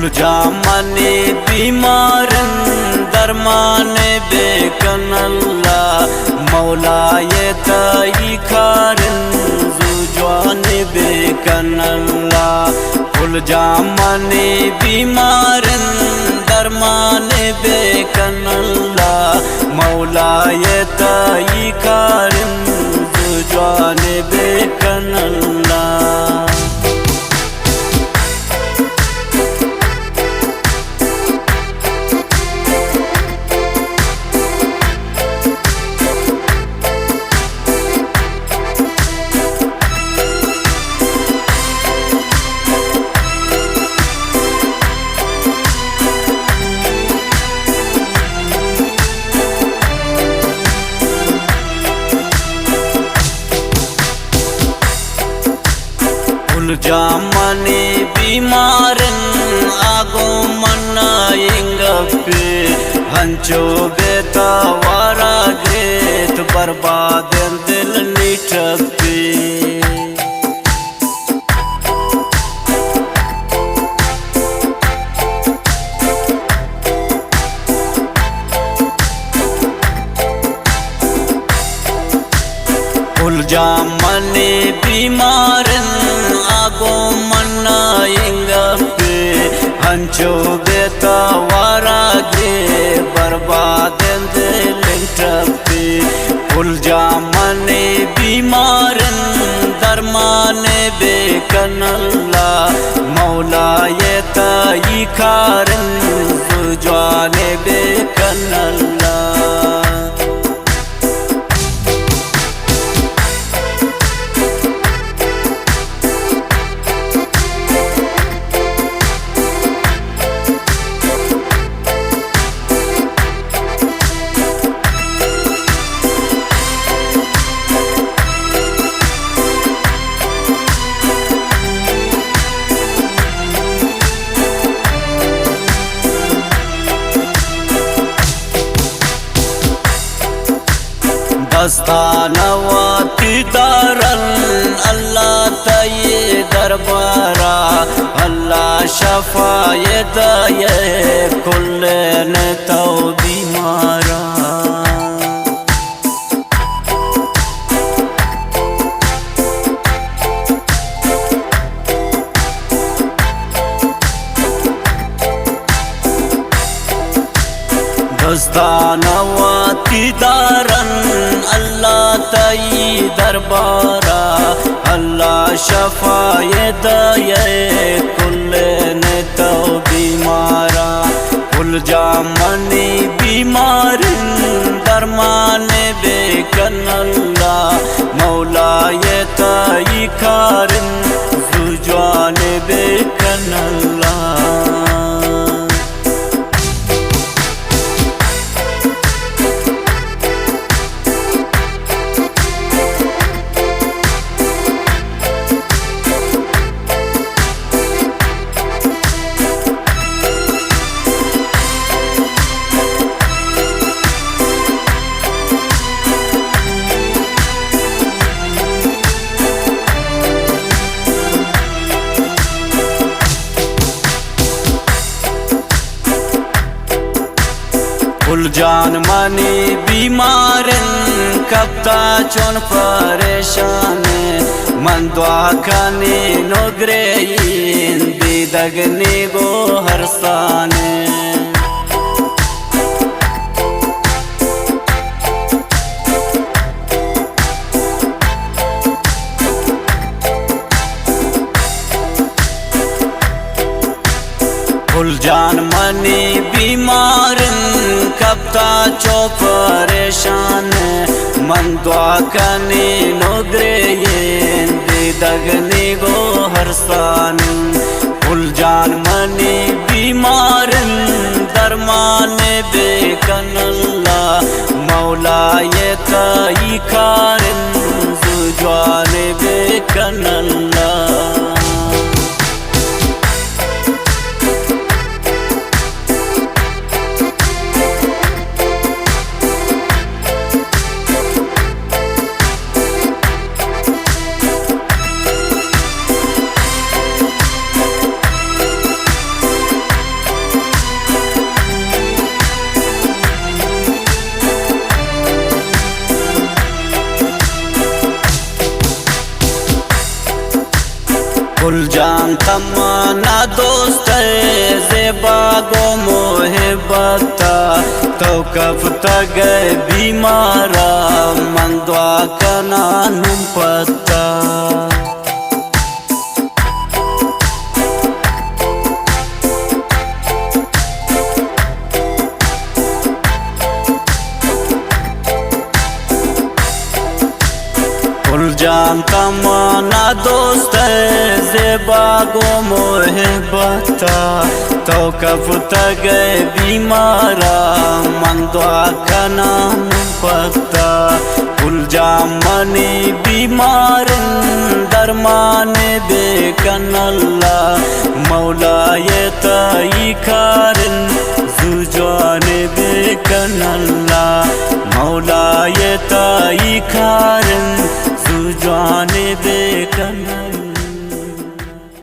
Full जामने बीमारन दरमान बेकनल्ला मौला ये तई खारन जुजवान बेकनल्ला फुल जामने बीमारन दरमान बेकनल्ला मौला ये तई खारन जुजवान बेकनल्ला जामने बीमारन आगो मना इंगपे हंचो बेता वारा ग्रेत बर्बाद दिल निठपे फुल जामने बीमारन आगो मना इंगपे हंचो बेता वारा गे बर्बाद दिलटपे फुल जामने बीमारन दरमान बेकनल्ला मौला ये तई खारन जुजवान बेकनल्ला दस्तानवाती दारन अल्लाह तये दरबारा अल्लाह शफायत ये कुल्ले ने तो बीमारा दस्तानवाती दारन अल्लाह तई दरबारा अल्लाह शफायत ये कुल्ले ने तो बीमारा फुल जामनी बीमारन दरमान बेकनल्ला मौला ये तई खारन जुजवान बेकनल्ला फुल जान मनी बीमारन कप्ता चोन परेशान मन दुआ खाने नोगरे दीदगनी गो हरसाने फुल जान मनी बीमारन कप्ता चो परेशान मन दुआ कनी नोगरे दीदगनी गो हरसान फुल जान मनी बीमारन दरमान बेकनल्ला मौला ये तई खारन जुजवान बेकनल्ला फुलजान तमन्ना दोस्त ज़ेबा गो मोहब्बता तो कब तक बीमारा मंदवा कना नुम पता फुलजान तमन्ना दोस्त ज़ेबा गो मोहब्बता तो कब तक बीमारा मंदवा कना पता फुलजान मनी बीमार दरमान बेकनल्ला मौला ये तई खारन जुजान बेकनल्ला मौला ये तई खारन जुजान बेकनल्ला।